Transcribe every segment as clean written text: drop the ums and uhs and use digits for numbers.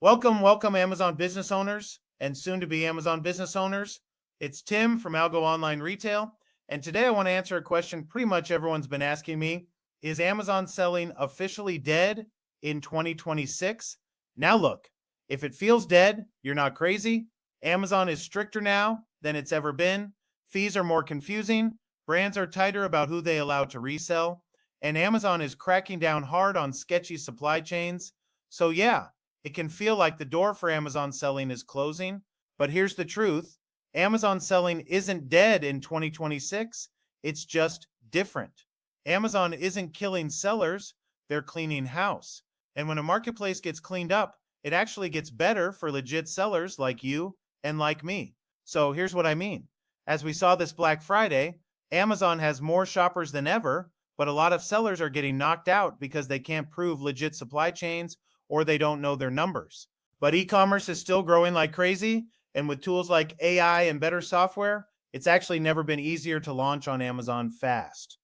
Welcome, Amazon business owners and soon to be Amazon business owners. It's Tim from ALGO Online Retail. And today I want to answer a question pretty much everyone's been asking me. Is Amazon selling officially dead in 2026? Now, look, if it feels dead, you're not crazy. Amazon is stricter now than it's ever been. Fees are more confusing. Brands are tighter about who they allow to resell. And Amazon is cracking down hard on sketchy supply chains. So, yeah, it can feel like the door for Amazon selling is closing, but here's the truth. Amazon selling isn't dead in 2026, it's just different. Amazon isn't killing sellers, they're cleaning house. And when a marketplace gets cleaned up, it actually gets better for legit sellers like you and like me. So here's what I mean. As we saw this Black Friday, Amazon has more shoppers than ever, but a lot of sellers are getting knocked out because they can't prove legit supply chains or they don't know their numbers. But e-commerce is still growing like crazy, and with tools like AI and better software, it's actually never been easier to launch on Amazon fast.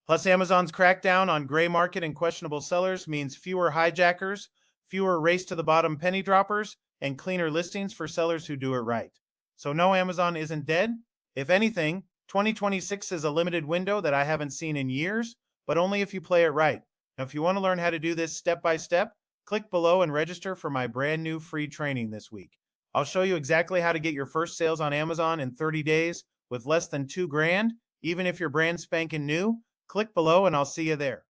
Plus, Amazon's crackdown on gray market and questionable sellers means fewer hijackers, fewer race to the bottom penny droppers, and cleaner listings for sellers who do it right. So, no, Amazon isn't dead. If anything, 2026 is a limited window that I haven't seen in years, but only if you play it right. Now, if you want to learn how to do this step by step, click below and register for my brand new free training this week. I'll show you exactly how to get your first sales on Amazon in 30 days with less than $2 grand, even if your brand's spanking new. Click below and I'll see you there.